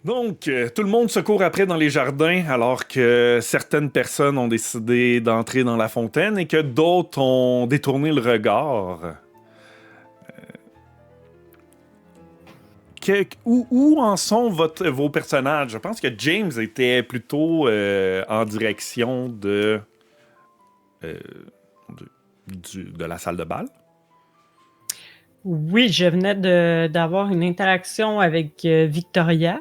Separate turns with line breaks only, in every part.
Donc, tout le monde se court après dans les jardins alors que certaines personnes ont décidé d'entrer dans la fontaine et que d'autres ont détourné le regard. Où en sont vos personnages? Je pense que James était plutôt en direction euh, de la salle de bal.
Oui, je venais d'avoir une interaction avec Victoria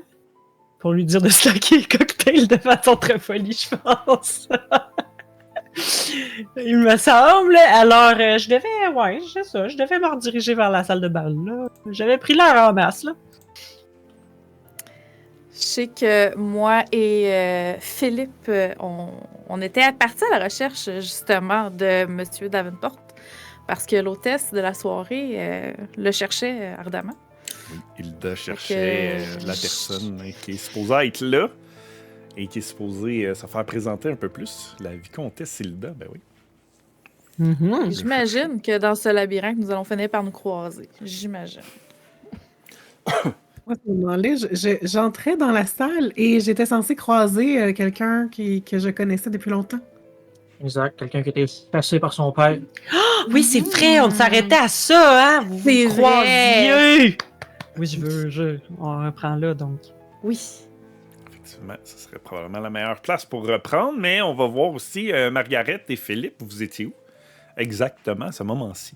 pour lui dire de slacker le cocktail de façon très folie, je pense. Il me semble. Alors, je devais me rediriger vers la salle de bal, là. J'avais pris l'heure en masse, là.
Je sais que moi et Philippe, on était partis à la recherche, justement, de Monsieur Davenport, parce que l'hôtesse de la soirée le cherchait ardemment.
Oui, Hilda cherchait la personne qui est supposée être là et qui est supposée se faire présenter un peu plus. La vicomtesse Hilda, ben oui.
Mm-hmm.
J'imagine que dans ce labyrinthe, nous allons finir par nous croiser. J'imagine.
Moi, à ce moment-là, j'entrais dans la salle et j'étais censée croiser quelqu'un que je connaissais depuis longtemps.
Exact, quelqu'un qui était passé par son père.
Oui, c'est vrai, on s'arrêtait à ça, hein? Vous
C'est
croisiez! Oui, on reprend là, donc.
Oui.
Effectivement, ce serait probablement la meilleure place pour reprendre, mais on va voir aussi Margaret et Philippe, vous étiez où? Exactement à ce moment-ci.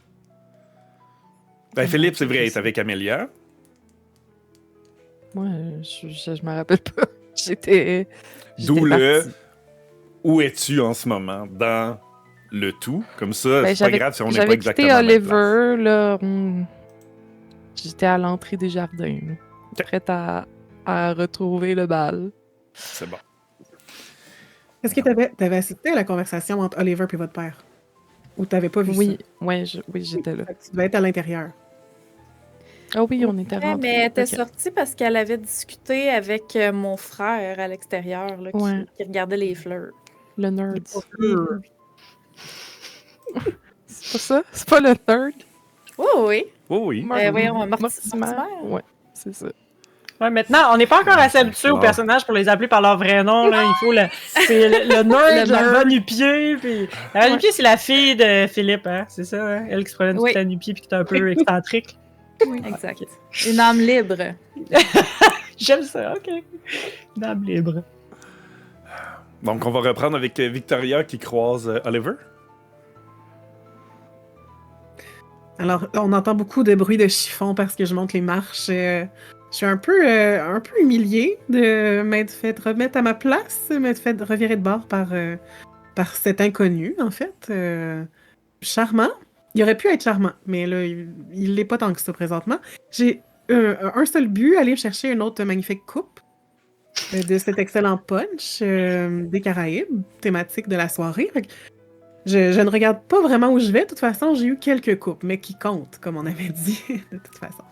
Ben, Philippe, c'est vrai, est avec Amélia.
Moi, je me rappelle pas. J'étais
D'où le
partie.
où es-tu en ce moment dans le tout? Comme ça,
Ben,
c'est pas grave si on n'est pas
j'avais
exactement
quitté
à la même place.
Oliver, là. J'étais à l'entrée des jardins, là, prête à retrouver le bal.
C'est bon.
Est-ce que t'avais assisté à la conversation entre Oliver et votre père? Ou t'avais pas vu
Oui,
ça?
ouais, oui, j'étais là.
Fait que tu devais être à l'intérieur.
Ah oui, on était rentrés.
Mais elle était
Ok.
sortie parce qu'elle avait discuté avec mon frère à l'extérieur, là,
Ouais.
qui regardait les fleurs.
Le nerd. C'est pas ça? C'est pas le nerd?
Oui, oui.
Oh oui.
Voyons,
Mortimer.
Mortimer.
Ouais, c'est ça.
Ouais, maintenant, on n'est pas encore assez habitué aux personnages pour les appeler par leur vrai nom, là. Il faut c'est le nerd,
Le
la
nerd.
bonne nu-pied, puis... La bonne nu-pied, c'est la fille de Philippe, hein? C'est ça, hein? Elle qui se promène
Oui.
toute la nu-pied puis qui est un peu excentrique.
Oui, exact. Une âme libre.
J'aime ça, OK. Dame libre.
Donc, on va reprendre avec Victoria qui croise Oliver.
Alors, on entend beaucoup de bruit de chiffon parce que je monte les marches. Je suis un peu humiliée de m'être fait remettre à ma place, m'être fait revirer de bord par cet inconnu, en fait. Charmant. Il aurait pu être charmant, mais là, il l'est pas tant que ça présentement. J'ai un seul but, aller chercher une autre magnifique coupe de cet excellent punch des Caraïbes, thématique de la soirée. Fait que je ne regarde pas vraiment où je vais. De toute façon, j'ai eu quelques coupes, mais qui comptent, comme on avait dit, de toute façon.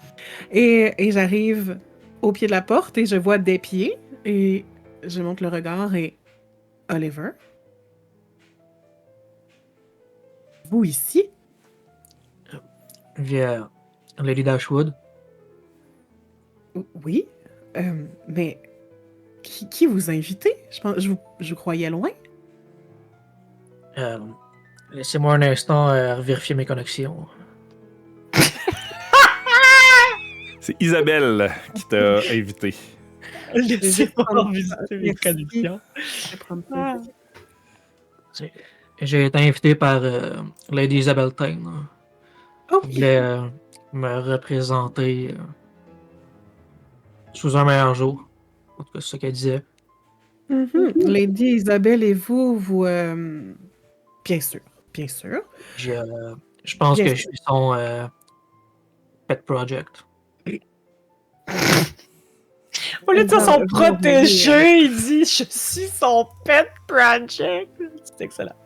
Et j'arrive au pied de la porte et je vois des pieds et je monte le regard et Oliver. Vous ici?
Via Lady Dashwood.
Oui, mais qui vous a invité? Je vous croyais loin.
Laissez-moi un instant vérifier mes connexions.
C'est Isabelle qui t'a invité.
Laissez-moi visiter mes
Merci.
traductions.
Je vais prendre
Ah.
J'ai été invité par Lady Isabelle Tain.
Oh,
Elle voulait me représenter sous un meilleur jour. En tout cas, c'est ce qu'elle disait.
Lady Isabelle et vous, bien sûr, bien sûr.
Je pense
Bien
que je
sûr.
suis son pet project.
Au lieu de dire son
Vous
protégé, il dit « Je suis son pet project ». C'est excellent.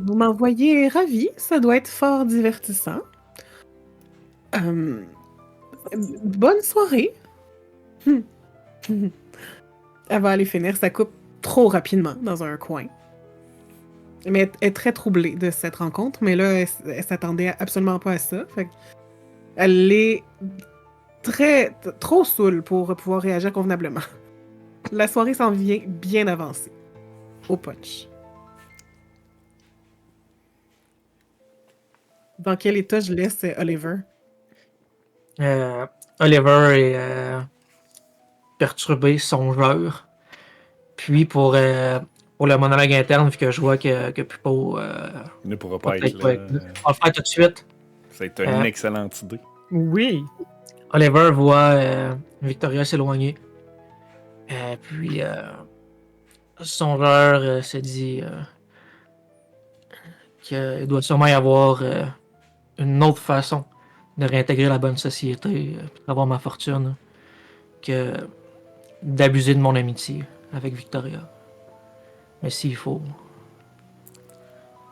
Vous m'envoyez ravi, ça doit être fort divertissant. Bonne soirée. Elle va aller finir sa coupe trop rapidement dans un coin. Mais elle est très troublée de cette rencontre, mais là, elle s'attendait absolument pas à ça. Fait elle est trop saoul pour pouvoir réagir convenablement. La soirée s'en vient bien avancée. Au punch. Dans quel état je laisse Oliver?
Oliver est perturbé, songeur. Puis pour le monologue interne, vu que je vois que Pupo
Il ne pourra pas
peut-être
être
pas
là.
être là. On va le faire tout de suite.
C'est une excellente idée.
Oui.
Oliver voit Victoria s'éloigner. Puis Songeur se dit qu'il doit sûrement y avoir une autre façon de réintégrer la bonne société, pour avoir ma fortune, que d'abuser de mon amitié avec Victoria. Mais s'il faut.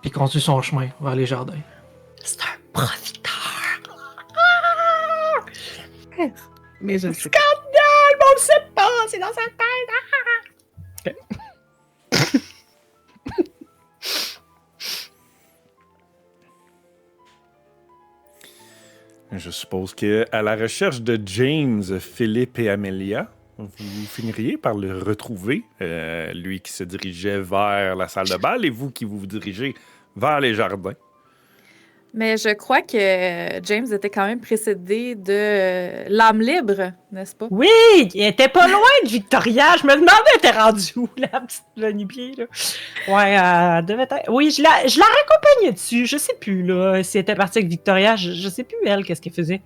Puis il continue son chemin vers les jardins.
C'est un profiteur.
Mais je sais.
On le sait pas, c'est dans sa tête.
Je suppose qu'à la recherche de James, Philippe et Amelia, vous finiriez par le retrouver, lui qui se dirigeait vers la salle de bal et vous qui vous dirigez vers les jardins.
Mais je crois que James était quand même précédé de l'âme libre, n'est-ce pas?
Oui, il était pas loin de Victoria. Je me demandais, elle était rendue où, la petite Lanipier, là? Ouais, elle devait être... Oui, je la raccompagnais dessus. Je sais plus, là, si elle était partie avec Victoria. Je sais plus, elle, qu'est-ce qu'elle faisait.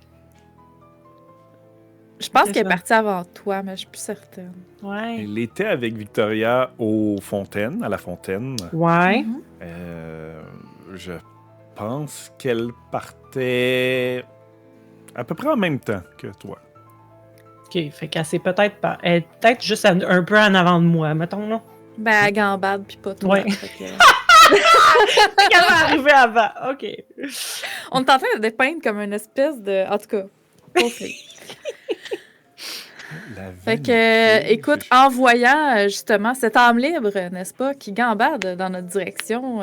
Je pense
C'est
qu'elle est
ça.
partie avant toi, mais je suis plus certaine.
Ouais.
Il était avec Victoria à la fontaine.
Ouais.
Mhm.
Je pense qu'elle partait à peu près en même temps que toi.
OK, fait qu'elle s'est peut-être pas... Elle est peut-être juste un peu en avant de moi, mettons, là.
Ben, à gambade, puis pas toi.
Ouais.
Fait que-
Elle va arriver avant. OK.
On est en train de dépeindre comme une espèce de... En tout cas, OK.
La
Fait que,
vanité,
écoute, en voyant justement cette âme libre, n'est-ce pas, qui gambade dans notre direction,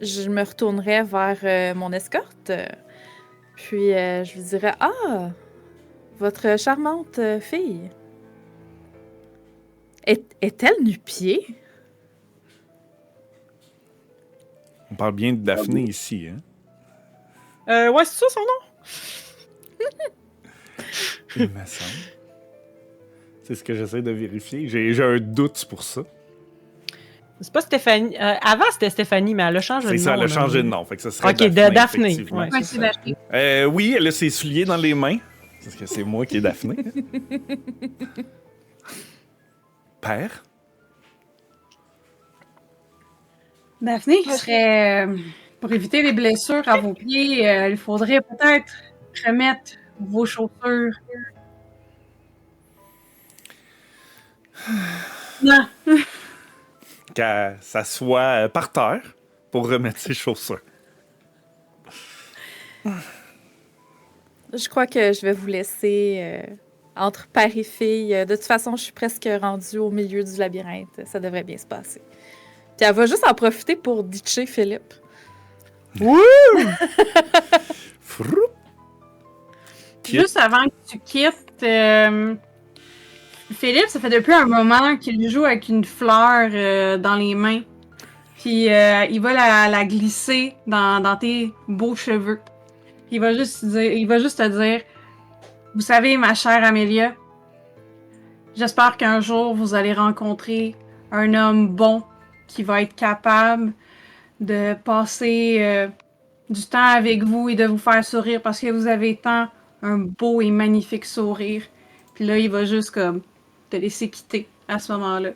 je me retournerais vers mon escorte. Puis je lui dirais: Ah, votre charmante fille, est-elle nu-pied?
On parle bien de Daphné ici, hein?
Ouais, c'est ça son nom?
Il me semble. C'est ce que j'essaie de vérifier. J'ai un doute pour ça.
C'est pas Stéphanie. Avant, c'était Stéphanie, mais elle a changé de nom.
C'est ça, elle a
là.
changé de nom. Fait que ça serait
Ok,
Daphné,
Daphné.
effectivement.
Ouais,
Ouais,
c'est
c'est
ça.
Daphné.
Oui, elle a ses souliers dans les mains. Parce que c'est moi qui est Daphné. Père?
Daphné, il serait, pour éviter les blessures à vos pieds, il faudrait peut-être remettre vos chaussures. Non,
Qu'elle s'assoit par terre pour remettre ses chaussures.
Je crois que je vais vous laisser entre père et fille. De toute façon, je suis presque rendue au milieu du labyrinthe. Ça devrait bien se passer. Puis elle va juste en profiter pour ditcher Philippe.
Frou!
juste avant que tu quittes, Philippe, ça fait depuis un moment qu'il joue avec une fleur dans les mains. Puis il va la glisser dans tes beaux cheveux. Puis il va juste te dire: Vous savez, ma chère Amélia, j'espère qu'un jour vous allez rencontrer un homme bon qui va être capable de passer du temps avec vous et de vous faire sourire parce que vous avez tant un beau et magnifique sourire. Puis là, il va juste comme te laisser quitter à ce moment-là.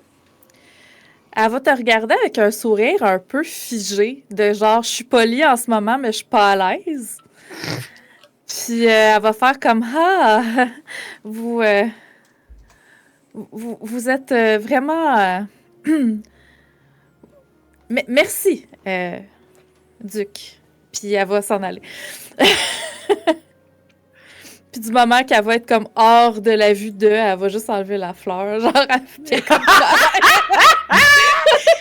Elle va te regarder avec un sourire un peu figé, de genre, je suis polie en ce moment, mais je suis pas à l'aise. Puis elle va faire comme: Ah, vous êtes vraiment... merci, Duc. Puis elle va s'en aller. Puis du moment qu'elle va être comme hors de la vue d'eux, elle va juste enlever la fleur. Genre, elle fait comme ça.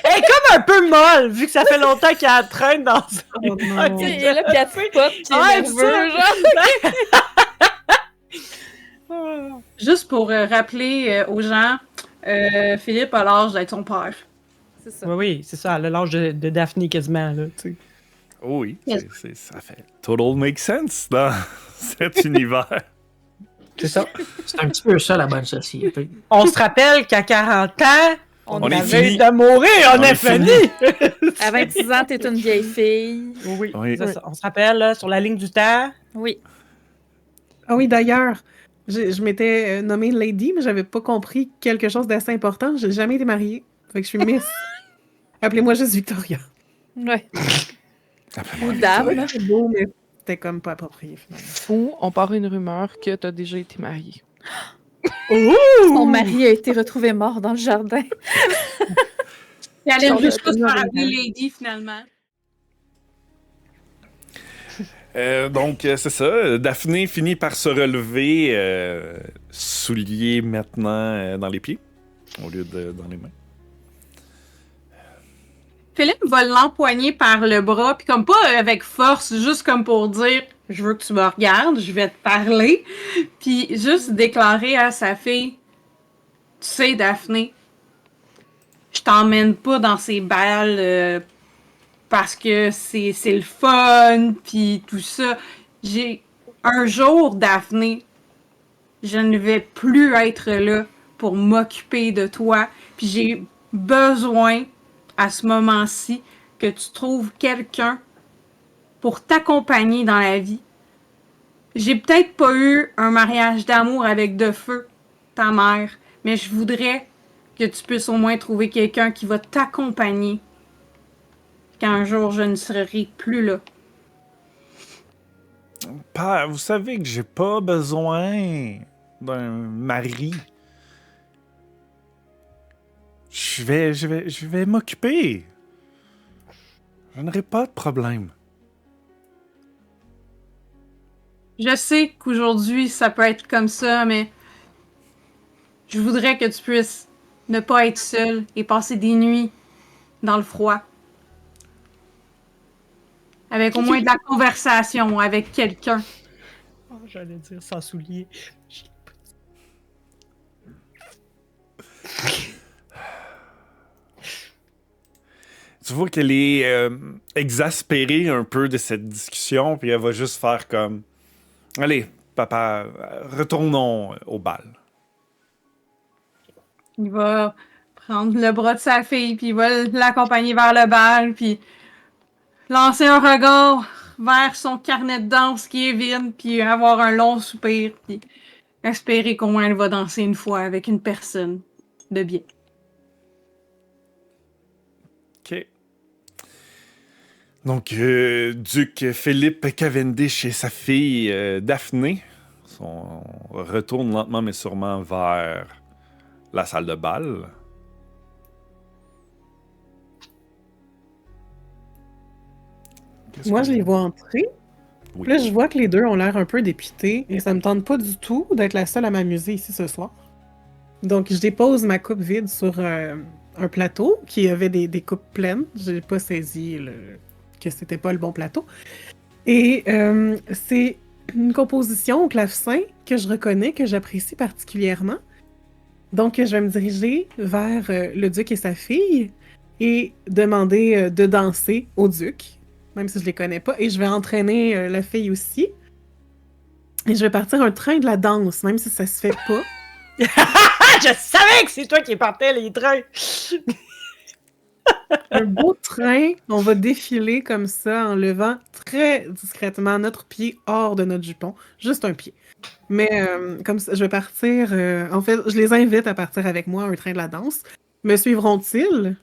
Elle est comme un peu molle, vu que ça fait longtemps qu'elle traîne dans ça.
Oh non.
Tu sais, elle est là, puis elle tripote, puis elle
Ouais,
est nerveuse,
ça.
genre.
juste pour rappeler aux gens, Philippe a l'âge d'être son père.
C'est ça.
Oui, c'est ça. Elle a l'âge de Daphné quasiment, là, tu sais.
Oh oui,
Yes.
ça fait total make sense dans cet univers.
C'est ça.
C'est un petit peu ça, la bonne société.
On se rappelle qu'à 40 ans,
On est
avait
fini.
de mourir, on
On est
est fini!
À 26 ans, t'es une vieille fille.
Oui,
Oui.
c'est ça. On se rappelle, là, sur la ligne du temps.
Oui.
Ah oui, d'ailleurs, je m'étais nommée Lady, mais j'avais pas compris quelque chose d'assez important. J'ai jamais été mariée. Fait que je suis Miss. Appelez-moi juste Victoria.
Ouais.
Appelle-moi
Ou dame.
C'est beau, mais c'était comme pas approprié, finalement.
Ou on part une rumeur que t'as déjà été mariée.
Son mari a été retrouvé mort dans le jardin.
Et elle aime juste pas se
Sur le-
faire appeler Lady, finalement.
Donc, c'est ça. Daphné finit par se relever, souliers maintenant dans les pieds, au lieu de dans les mains.
Philippe va l'empoigner par le bras, puis comme pas avec force, juste comme pour dire « Je veux que tu me regardes, je vais te parler », puis juste déclarer à sa fille « Tu sais, Daphné, je t'emmène pas dans ces balles parce que c'est le fun, puis tout ça. Un jour, Daphné, je ne vais plus être là pour m'occuper de toi, puis j'ai besoin à ce moment-ci que tu trouves quelqu'un pour t'accompagner dans la vie. J'ai peut-être pas eu un mariage d'amour avec de feu, ta mère, mais je voudrais que tu puisses au moins trouver quelqu'un qui va t'accompagner quand un jour je ne serai plus là.
Père, vous savez que j'ai pas besoin d'un mari. Je vais m'occuper. Je n'aurai pas de problème.
Je sais qu'aujourd'hui ça peut être comme ça, mais je voudrais que tu puisses ne pas être seul et passer des nuits dans le froid. Avec au moins de la conversation avec quelqu'un.
Oh, j'allais dire sans souliers.
Tu vois qu'elle est exaspérée un peu de cette discussion, puis elle va juste faire comme allez, papa, retournons au bal.
Il va prendre le bras de sa fille, puis il va l'accompagner vers le bal, puis lancer un regard vers son carnet de danse qui est vide, puis avoir un long soupir, puis espérer qu'au moins elle va danser une fois avec une personne de bien.
OK. Donc, Duc Philippe Cavendish et sa fille Daphné retournent lentement mais sûrement vers la salle de bal.
Moi, je les vois entrer.
Oui.
Puis là, je vois que les deux ont l'air un peu dépités et ça me tente pas du tout d'être la seule à m'amuser ici ce soir. Donc, je dépose ma coupe vide sur un plateau qui avait des coupes pleines. J'ai pas saisi que c'était pas le bon plateau. Et c'est une composition au clavecin que je reconnais, que j'apprécie particulièrement. Donc, je vais me diriger vers le duc et sa fille et demander de danser au duc, même si je les connais pas. Et je vais entraîner la fille aussi. Et je vais partir un train de la danse, même si ça se fait pas.
Ah, je savais que c'est toi qui partais les trains!
Un beau train, on va défiler comme ça en levant très discrètement notre pied hors de notre jupon. Juste un pied. Mais comme ça, je vais partir... en fait, je les invite à partir avec moi à un train de la danse. Me suivront-ils?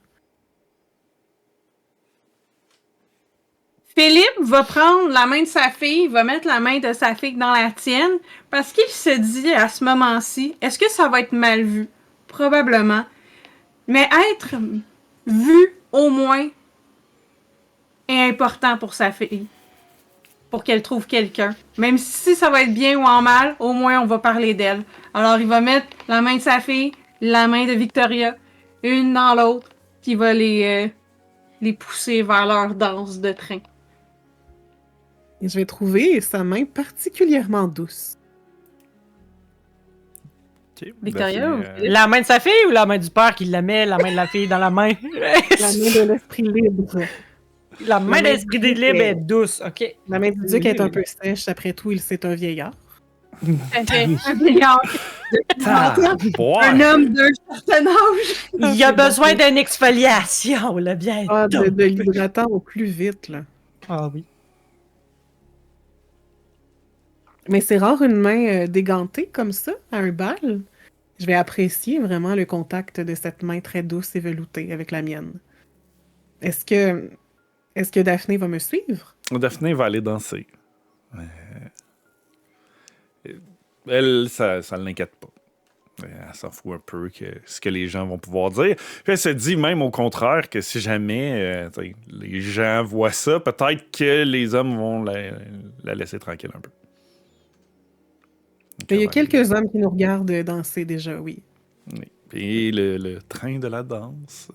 Philippe va prendre la main de sa fille, va mettre la main de sa fille dans la tienne, parce qu'il se dit à ce moment-ci, est-ce que ça va être mal vu? Probablement. Mais être vu, au moins, est important pour sa fille. Pour qu'elle trouve quelqu'un. Même si ça va être bien ou en mal, au moins on va parler d'elle. Alors il va mettre la main de sa fille, la main de Victoria, une dans l'autre, puis il va les pousser vers leur danse de train.
Et je vais trouver sa main particulièrement douce.
Ok,
Victoria ou
Daphné,
La main de sa fille ou la main du père qui la met, la main de la fille dans la main?
La main de l'esprit libre.
La main
main
d'esprit
du
libre
duc
est douce, ok.
La main du duc est un peu sèche. Après tout, c'est un vieillard.
Un vieillard, un homme d'un certain âge.
Il a besoin d'une exfoliation, là, bien.
Ah, de l'hydratant au plus vite, là.
Ah oui.
Mais c'est rare une main dégantée comme ça, à un bal. Je vais apprécier vraiment le contact de cette main très douce et veloutée avec la mienne. Est-ce que Daphné va me suivre?
Daphné va aller danser. Elle, ça ne l'inquiète pas. Elle s'en fout un peu que ce que les gens vont pouvoir dire. Puis elle se dit même au contraire que si jamais les gens voient ça, peut-être que les hommes vont la laisser tranquille un peu. Donc,
Il y a
elle va aller-
quelques hommes qui nous regardent danser déjà, oui.
Oui. Et le train de la danse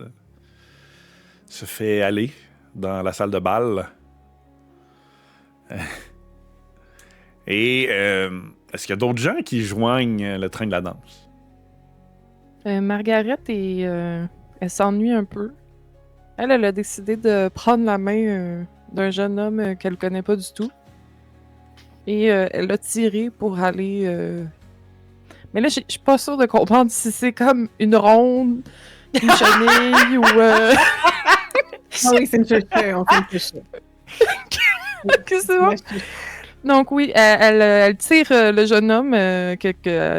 se fait aller dans la salle de bal. Et est-ce qu'il y a d'autres gens qui joignent le train de la danse?
Margaret, elle s'ennuie un peu. Elle a décidé de prendre la main d'un jeune homme qu'elle connaît pas du tout. Et elle l'a tiré pour aller... Mais là, je suis pas sûre de comprendre si c'est comme une ronde, une chenille ou...
Ah oui, c'est une chouchette, on fait une chouchette.
que c'est bon? Donc oui, elle tire le jeune homme, elle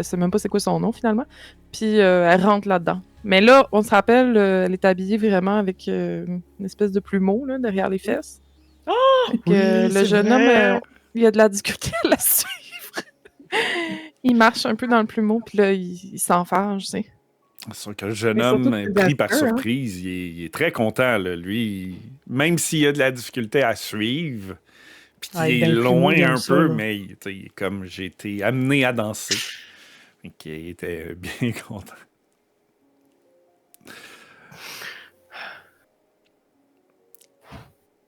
sait même pas c'est quoi son nom finalement, puis elle rentre là-dedans. Mais là, on se rappelle, elle est habillée vraiment avec une espèce de plumeau là, derrière les fesses.
Oh!
Le jeune homme, il a de la difficulté à la suivre. Il marche un peu dans le plumeau, puis là, il s'enfarge, tu sais.
C'est sûr que le jeune
Mais surtout
homme,
que c'est
pris par
audacieux, hein.
surprise, il est très content. Là. Lui, même s'il a de la difficulté à suivre, puis qu'il
Ouais,
est
ben, plus
loin
mou
un
comme ça,
peu,
là.
mais il est comme j'ai été amené à danser. Et il était bien content.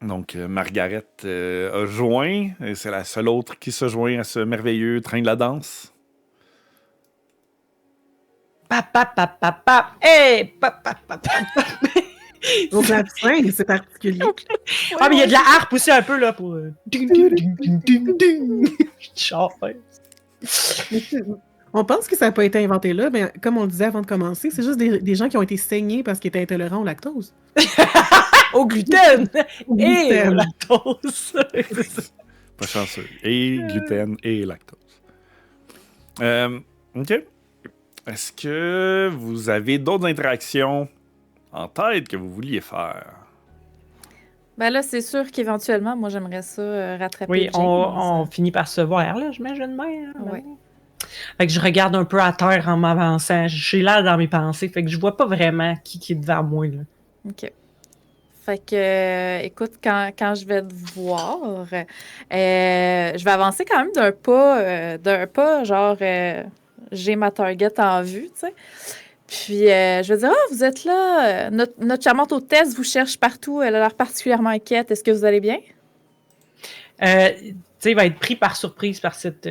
Donc, Margaret a joint. Et c'est la seule autre qui se joint à ce merveilleux train de la danse.
Pap, pap, pap, pap, pap. Hey! Pap, pap, pap, pap.
Donc la scène, c'est particulier.
Ah, mais il y a de la harpe aussi un peu, là, pour... Ding, ding, ding, ding, ding, ding. Genre, ouais.
On pense que ça n'a pas été inventé là, mais comme on le disait avant de commencer, c'est juste des gens qui ont été saignés parce qu'ils étaient intolérants au lactose.
Au gluten!
Au
Et
gluten.
au lactose!
Pas chanceux. Et gluten et lactose. OK. Est-ce que vous avez d'autres interactions en tête que vous vouliez faire?
Ben là, c'est sûr qu'éventuellement, moi, j'aimerais ça rattraper
Oui,
James.
on finit par se voir, là, j'imagine bien. Hein,
Ouais.
Fait que je regarde un peu à terre en m'avançant. J'ai l'air dans mes pensées, fait que je vois pas vraiment qui est devant moi, là.
OK. Fait que, écoute, quand je vais te voir, je vais avancer quand même d'un pas, genre, j'ai ma target en vue, tu sais. Puis, je vais dire, ah, vous êtes là, notre charmante hôtesse vous cherche partout, elle a l'air particulièrement inquiète, est-ce que vous allez bien?
Tu sais, il va être pris par surprise par cette...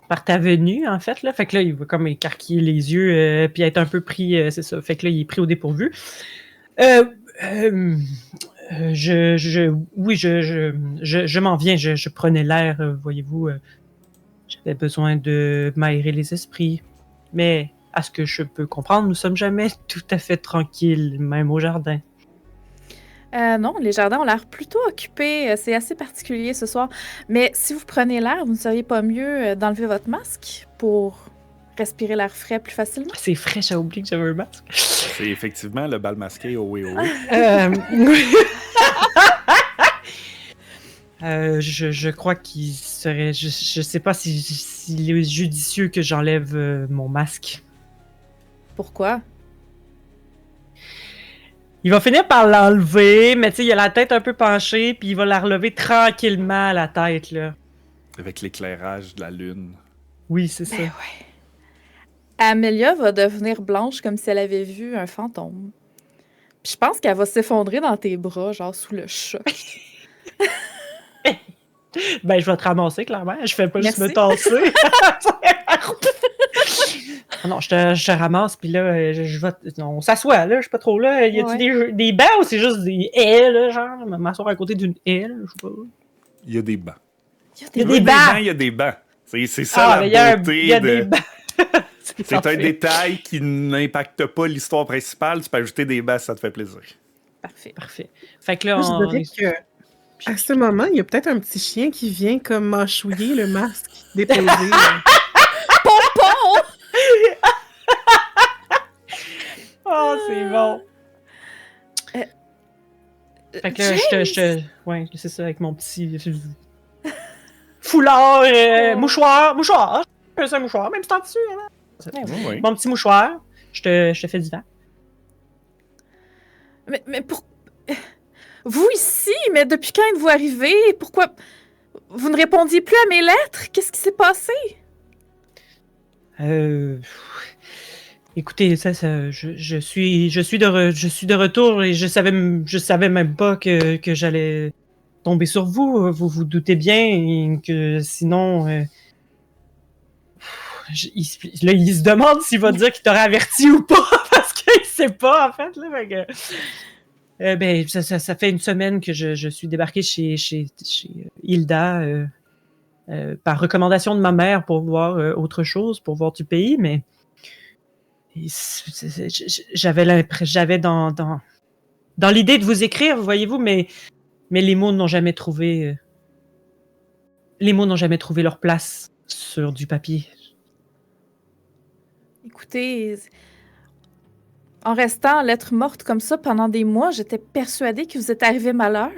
par ta venue, en fait, là. Fait que là, il va comme écarquiller les yeux, puis être un peu pris, c'est ça. Fait que là, il est pris au dépourvu. Oui, je m'en viens, je prenais l'air, voyez-vous. J'avais besoin de m'aérer les esprits. Mais, à ce que je peux comprendre, nous sommes jamais tout à fait tranquilles, même au jardin.
Non, les jardins ont l'air plutôt occupés. C'est assez particulier ce soir. Mais si vous prenez l'air, vous ne seriez pas mieux d'enlever votre masque pour respirer l'air frais plus facilement?
C'est frais, j'ai oublié que j'avais un masque.
C'est effectivement le bal masqué au oui.
Je crois qu'il serait... Je sais pas s'il est judicieux que j'enlève mon masque.
Pourquoi?
Il va finir par l'enlever, mais tu sais, il a la tête un peu penchée, puis il va la relever tranquillement à la tête, là.
Avec l'éclairage de la lune.
Oui, c'est ça.
Ben ouais. Amelia va devenir blanche comme si elle avait vu un fantôme. Puis je pense qu'elle va s'effondrer dans tes bras, genre sous le choc.
Ben, je vais te ramasser, clairement. Je fais pas juste me
Merci.
tasser. Non, je te ramasse, puis là, je vais... On s'assoit, là, je sais pas trop, là. Y a-t-il des bancs ou c'est juste des haies, là, genre? M'asseoir à côté d'une haie, là, je sais pas.
Il y a des bancs.
Il y a des bancs!
Il y a des bancs. C'est ça la beauté
il y a des bancs.
C'est un détail qui n'impacte pas l'histoire principale. Tu peux ajouter des bancs, ça te fait plaisir.
Parfait.
Fait que là,
Moi, je dirais que à ce moment, il y a peut-être un petit chien qui vient comme mâchouiller le masque déposé.
Pompon!
Oh, c'est bon! Fait que là, ouais, c'est ça, avec mon petit foulard, mouchoir! C'est un mouchoir, même si t'en dessus, hein?
Oui.
Mon petit mouchoir, je te fais du vent.
Mais pour... Vous ici, mais depuis quand êtes-vous arrivé? Pourquoi vous ne répondiez plus à mes lettres? Qu'est-ce qui s'est passé?
Écoutez, je suis de retour et je savais même pas que j'allais tomber sur vous. Vous vous doutez bien que sinon... il se demande s'il va dire qu'il t'aurait averti ou pas, parce qu'il sait pas, en fait. Là, ben, ça fait une semaine que je suis débarqué chez Hilda par recommandation de ma mère pour voir autre chose, pour voir du pays, mais j'avais dans l'idée de vous écrire, voyez-vous, mais les mots n'ont jamais trouvé leur place sur du papier.
Écoutez, en restant lettre morte comme ça pendant des mois, j'étais persuadée que vous êtes arrivé malheur.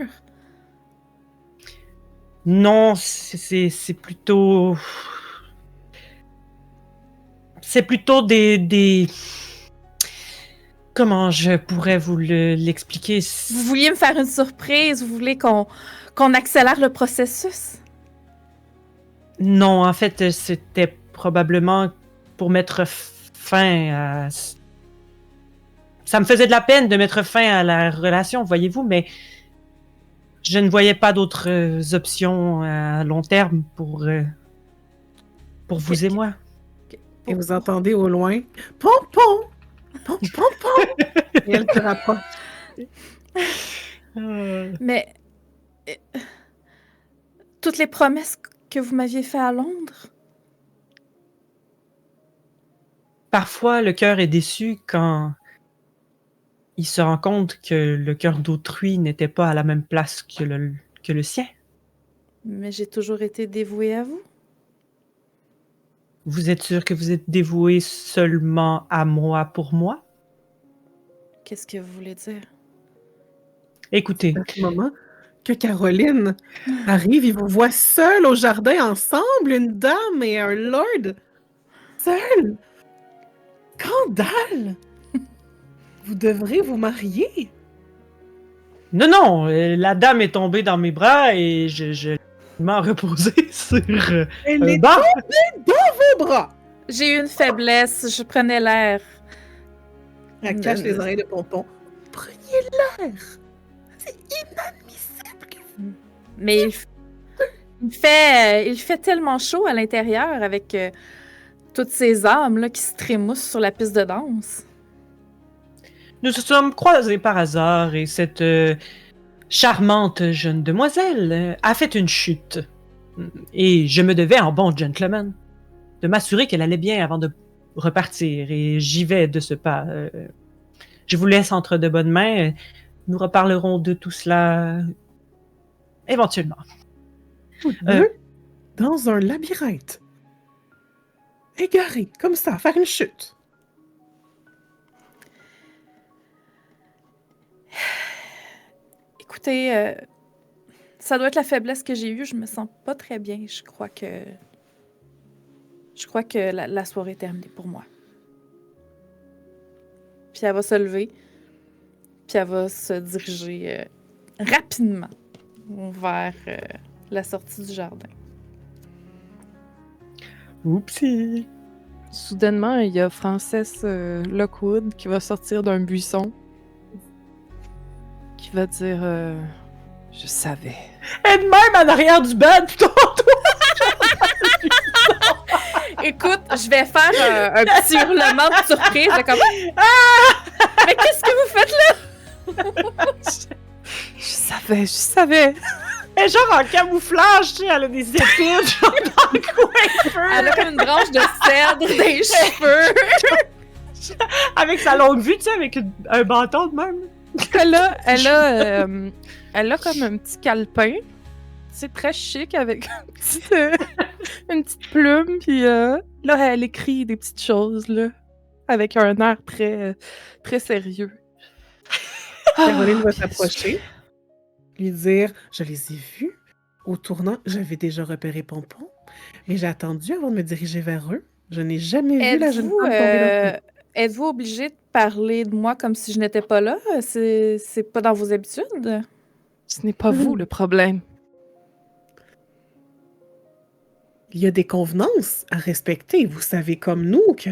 Non, c'est plutôt... C'est plutôt des... Comment je pourrais vous l'expliquer?
Vous vouliez me faire une surprise? Vous voulez qu'on accélère le processus?
Non, en fait, c'était probablement pour mettre fin à... Ça me faisait de la peine de mettre fin à la relation, voyez-vous, mais je ne voyais pas d'autres options à long terme pour vous et moi.
Et vous entendez au loin « Pompon! Pompon! Pom! » Et elle se rapproche.
Mais... toutes les promesses que vous m'aviez faites à Londres?
Parfois, le cœur est déçu quand il se rend compte que le cœur d'autrui n'était pas à la même place que le sien.
Mais j'ai toujours été dévouée à vous.
Vous êtes sûr que vous êtes dévoué seulement à moi pour moi?
Qu'est-ce que vous voulez dire?
Écoutez.
À ce moment que Caroline arrive, ils vous voient seuls au jardin ensemble, une dame et un lord. Seuls! Scandale! Vous devrez vous marier.
Non, la dame est tombée dans mes bras et je m'en reposé sur
Elle est
banc.
tombée dans vos bras.
J'ai eu une faiblesse, je prenais l'air.
Elle cache les oreilles de Pompon. Prenez l'air. C'est inadmissible que vous...
Mais il fait tellement chaud à l'intérieur avec toutes ces âmes là, qui se trémoussent sur la piste de danse.
Nous nous sommes croisés par hasard et cette charmante jeune demoiselle a fait une chute. Et je me devais, en bon gentleman, de m'assurer qu'elle allait bien avant de repartir. Et j'y vais de ce pas. Je vous laisse entre de bonnes mains. Nous reparlerons de tout cela éventuellement.
Dans un labyrinthe. Égaré, comme ça, faire une chute.
Écoutez, ça doit être la faiblesse que j'ai eue. Je me sens pas très bien. Je crois que la soirée est terminée pour moi. Puis elle va se lever. Puis elle va se diriger rapidement vers la sortie du jardin.
Oupsie!
Soudainement, il y a Frances Lockwood qui va sortir d'un buisson. Qui va dire je savais.
Et de même en arrière du bed, plutôt!
Écoute, je vais faire un petit hurlement de surprise. Là, comme... Mais qu'est-ce que vous faites là?
Je savais.
Elle est genre en camouflage, tu sais, elle a des épines, genre dans le coin.
Elle a comme une branche de cèdre des cheveux.
Avec sa longue vue, tu sais, avec un bâton de même.
Elle a comme un petit calepin. C'est très chic avec une petite plume. Puis là, elle écrit des petites choses, là. Avec un air très, très sérieux.
Caroline va s'approcher, lui dire « Je les ai vus. Au tournant, j'avais déjà repéré Pompon, mais j'ai attendu avant de me diriger vers eux. Je n'ai jamais vu la jeune femme tomber dans le
Êtes-vous obligé de parler de moi comme si je n'étais pas là? C'est pas dans vos habitudes?
Ce n'est pas vous le problème.
Il y a des convenances à respecter. Vous savez comme nous que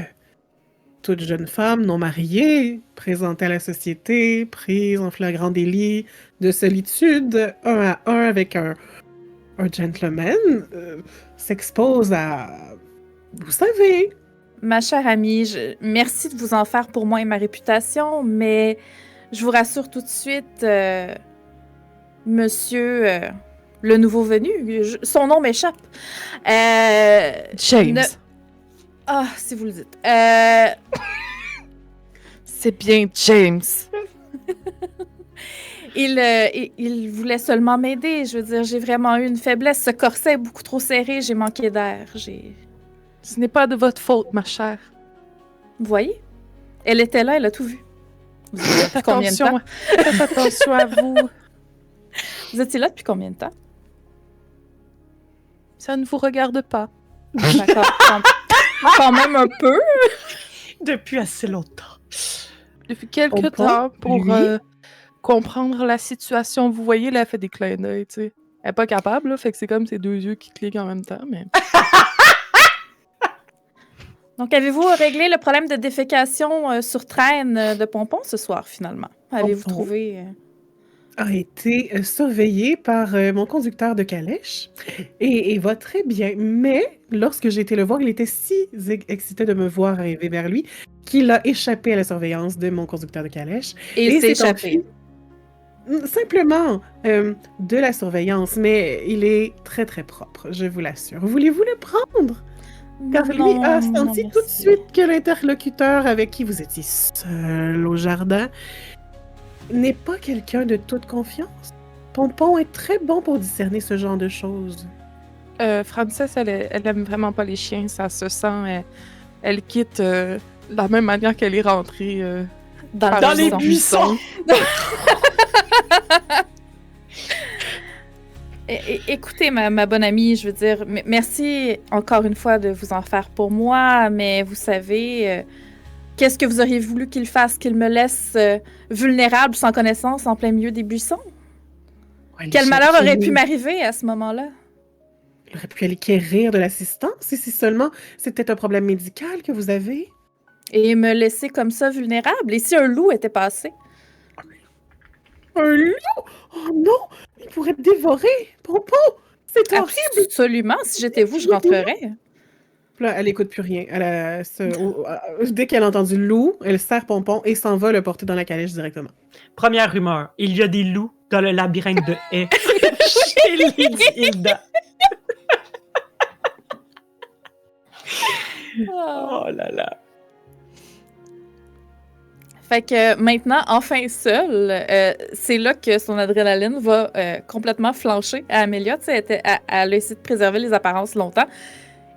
toute jeune femme non mariée, présentée à la société, prise en flagrant délit de solitude, un à un avec un gentleman, s'expose à... Vous savez.
Ma chère amie, merci de vous en faire pour moi et ma réputation, mais je vous rassure tout de suite, monsieur le nouveau venu, son nom m'échappe.
James.
Ah, si vous le dites.
C'est bien James.
Il voulait seulement m'aider. Je veux dire, j'ai vraiment eu une faiblesse. Ce corset est beaucoup trop serré. J'ai manqué d'air.
Ce n'est pas de votre faute, ma chère.
Vous voyez? Elle était là, elle a tout vu. Vous étiez là depuis combien de temps?
Faites attention à vous.
Vous étiez là depuis combien de temps?
Ça ne vous regarde pas.
D'accord. Quand même un peu.
Depuis assez longtemps.
Depuis quelques
Pompon,
temps, pour
lui?
comprendre la situation. Vous voyez, là, elle fait des clins d'œil, tu sais. Elle est pas capable, là, fait que c'est comme ses deux yeux qui cliquent en même temps, mais...
Donc, avez-vous réglé le problème de défécation sur traîne de Pompon ce soir, finalement? Avez-vous
Pompon?
trouvé...
A été surveillé par mon conducteur de calèche et va très bien. Mais lorsque j'ai été le voir, il était si excité de me voir arriver vers lui qu'il a échappé à la surveillance de mon conducteur de calèche.
Et il s'est
s'est
échappé.
enfui. Simplement de la surveillance, mais il est très très propre, je vous l'assure. Voulez-vous le prendre? Car lui
Non,
a
non,
senti tout de
merci.
suite que l'interlocuteur avec qui vous étiez seul au jardin n'est pas quelqu'un de toute confiance. Pompon est très bon pour discerner ce genre de choses.
Frances, elle aime vraiment pas les chiens, ça se sent. Elle quitte de la même manière qu'elle est rentrée.
Dans
Dans
le
les
buisson.
buissons.
Écoutez, ma bonne amie, je veux dire, merci encore une fois de vous en faire pour moi, mais vous savez, qu'est-ce que vous auriez voulu qu'il fasse, qu'il me laisse vulnérable, sans connaissance, en plein milieu des buissons? Quel malheur aurait pu m'arriver à ce moment-là?
Il aurait pu aller quérir de l'assistance, et si seulement c'était un problème médical que vous avez.
Et me laisser comme ça vulnérable? Et si un loup était passé?
Un loup? Oh non! Il pourrait me dévorer! Pompon! C'est horrible!
Absolument. Si j'étais vous, je rentrerais.
Là, elle écoute plus rien. Dès qu'elle a entendu loup, elle serre Pompon et s'en va le porter dans la calèche directement.
Première rumeur, il y a des loups dans le labyrinthe de haies. Chez Lady Hilda. Oh là là.
Fait que maintenant, enfin seule, c'est là que son adrénaline va complètement flancher à Amélia. Tu sais, elle a essayé de préserver les apparences longtemps.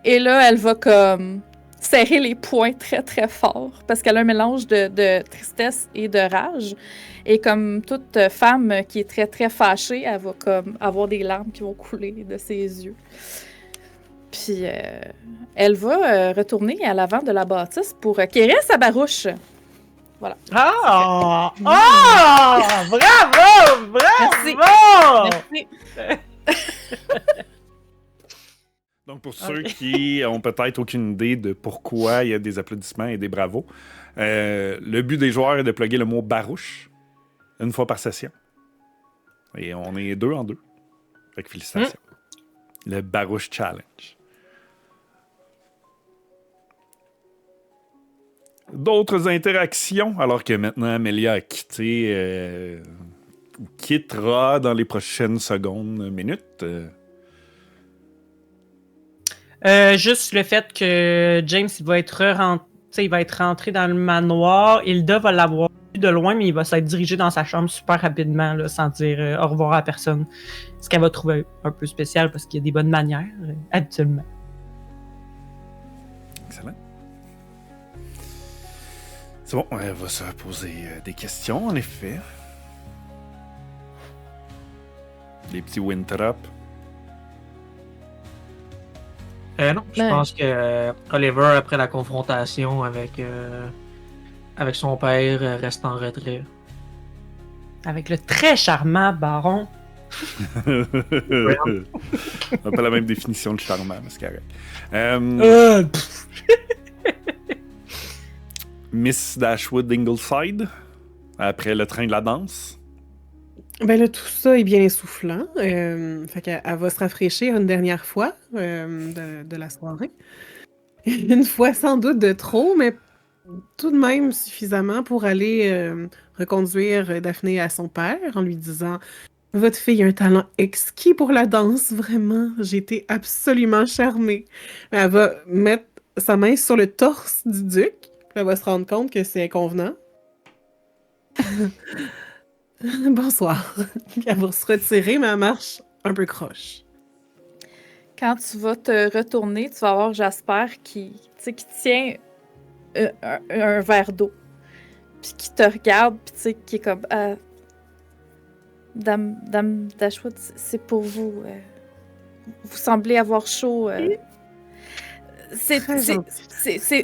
Et là, elle va comme serrer les poings très, très fort parce qu'elle a un mélange de tristesse et de rage. Et comme toute femme qui est très, très fâchée, elle va comme avoir des larmes qui vont couler de ses yeux. Puis, elle va retourner à l'avant de la bâtisse pour quérir sa barouche. Voilà.
Ah! Ah! Bravo! Bravo!
Merci.
Donc, pour ceux qui ont peut-être aucune idée de pourquoi il y a des applaudissements et des bravos, le but des joueurs est de plugger le mot barouche une fois par session. Et on est 2 en 2. Fait que félicitations. Le Barouche Challenge. D'autres interactions, alors que maintenant Amelia a quitté ou quittera dans les prochaines secondes, minutes.
Juste le fait que James il va être rentré dans le manoir. Hilda va l'avoir vu de loin, mais il va s'être dirigé dans sa chambre super rapidement, là, sans dire au revoir à personne. Ce qu'elle va trouver un peu spécial parce qu'il y a des bonnes manières, habituellement.
Excellent. C'est bon, elle va se poser des questions, en effet. Des petits Winthrop.
Non, je pense que Oliver, après la confrontation avec son père, reste en retrait.
Avec le très charmant baron.
On n'a pas la même définition de charmant, mais c'est correct. Miss Dashwood Ingleside, après le train de la danse.
Ben là, tout ça est bien essoufflant. Fait qu'elle va se rafraîchir une dernière fois de la soirée. Une fois sans doute de trop, mais tout de même suffisamment pour aller reconduire Daphné à son père en lui disant « Votre fille a un talent exquis pour la danse, vraiment. J'ai été absolument charmée. » Elle va mettre sa main sur le torse du duc. Puis elle va se rendre compte que c'est inconvenant. Bonsoir. Elle va se retirer, mais elle marche un peu croche.
Quand tu vas te retourner, tu vas voir Jasper qui tient un verre d'eau. Puis qui te regarde, puis tu sais, qui est comme Dame Dashwood, c'est pour vous. Vous semblez avoir chaud. C'est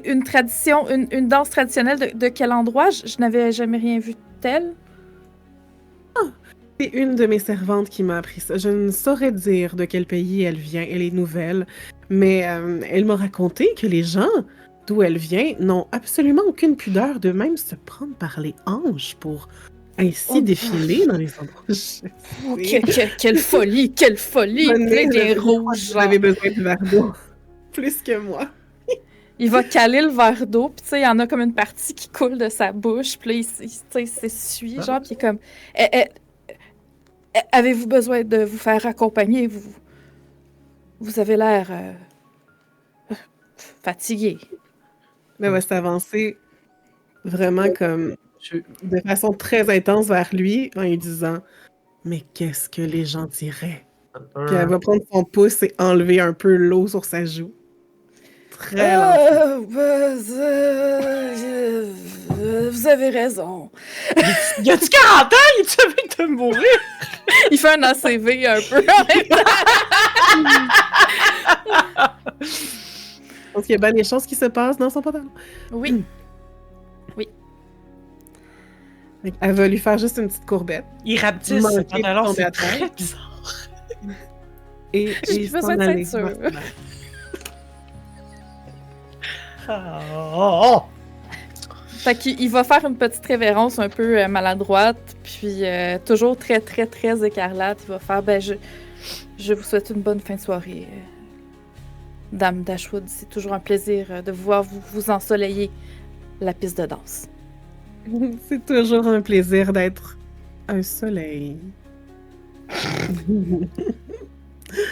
une tradition, une danse traditionnelle de quel endroit? Je n'avais jamais rien vu de tel.
C'est une de mes servantes qui m'a appris ça. Je ne saurais dire de quel pays elle vient, elle est nouvelle, mais elle m'a raconté que les gens d'où elle vient n'ont absolument aucune pudeur de même se prendre par les hanches pour ainsi défiler dans les endroits.
Quelle folie, quelle folie! Plein rouge.
Vous avez besoin de verre d'eau. Plus que moi.
Il va caler le verre d'eau, puis tu sais, il y en a comme une partie qui coule de sa bouche, puis là, il s'essuie, genre, puis il est comme... Avez-vous besoin de vous faire accompagner? Vous avez l'air fatigué.
Elle va s'avancer vraiment comme de façon très intense vers lui en lui disant « Mais qu'est-ce que les gens diraient? » Puis elle va prendre son pouce et enlever un peu l'eau sur sa joue. Très lentement.
Vous avez raison.
Y a-tu 40 ans? Il est avec de mourir?
Il fait un ACV un peu en même temps.
Parce qu'il y a bien des choses qui se passent dans son pantalon.
Oui.
Elle va lui faire juste une petite courbette.
Il rapetisse
Manquer
ses pantalons,
de tomber
c'est
à terre.
très bizarre.
Et
J'ai besoin de
aller.
ceinture.
Oh.
Fait qu'il va faire une petite révérence un peu maladroite, puis toujours très, très, très écarlate. Il va faire, je vous souhaite une bonne fin de soirée. Dame Dashwood, c'est toujours un plaisir de voir vous ensoleiller la piste de danse.
C'est toujours un plaisir d'être un soleil.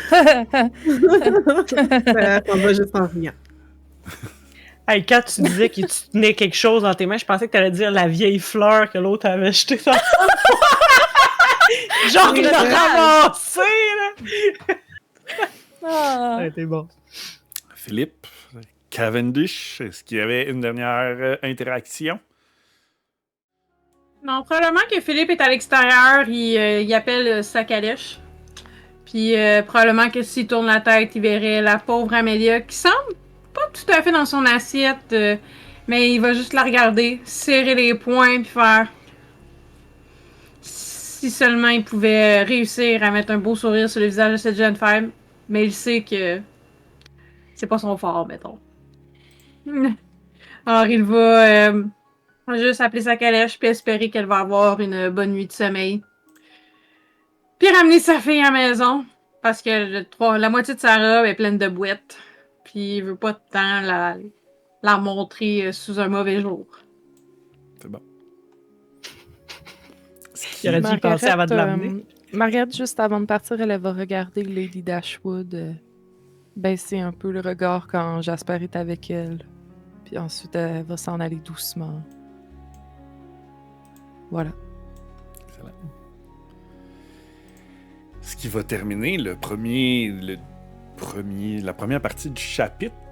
Ça va juste en riant.
Hey, quand tu disais que tu tenais quelque chose dans tes mains, je pensais que t'allais dire la vieille fleur que l'autre avait jetée dans genre
Oui,
de
le
ramasser, là!
Ah.
Ça a été bon.
Philippe, Cavendish, est-ce qu'il y avait une dernière interaction?
Non, probablement que Philippe est à l'extérieur, il appelle sa calèche. Puis probablement que s'il tourne la tête, il verrait la pauvre Amélia qui semble pas tout à fait dans son assiette, mais il va juste la regarder, serrer les poings, puis faire... Si seulement il pouvait réussir à mettre un beau sourire sur le visage de cette jeune femme, mais il sait que c'est pas son fort, mettons. Alors il va juste appeler sa calèche, puis espérer qu'elle va avoir une bonne nuit de sommeil. Puis ramener sa fille à la maison, parce que la moitié de sa robe est pleine de boîtes. Puis il veut pas tant la montrer sous un mauvais jour.
C'est bon.
Il aurait dû y penser avant de l'amener.
Margaret, juste avant de partir, elle va regarder Lady Dashwood baisser un peu le regard quand Jasper est avec elle. Puis ensuite, elle va s'en aller doucement. Voilà.
Excellent. Ce qui va terminer la première partie du chapitre.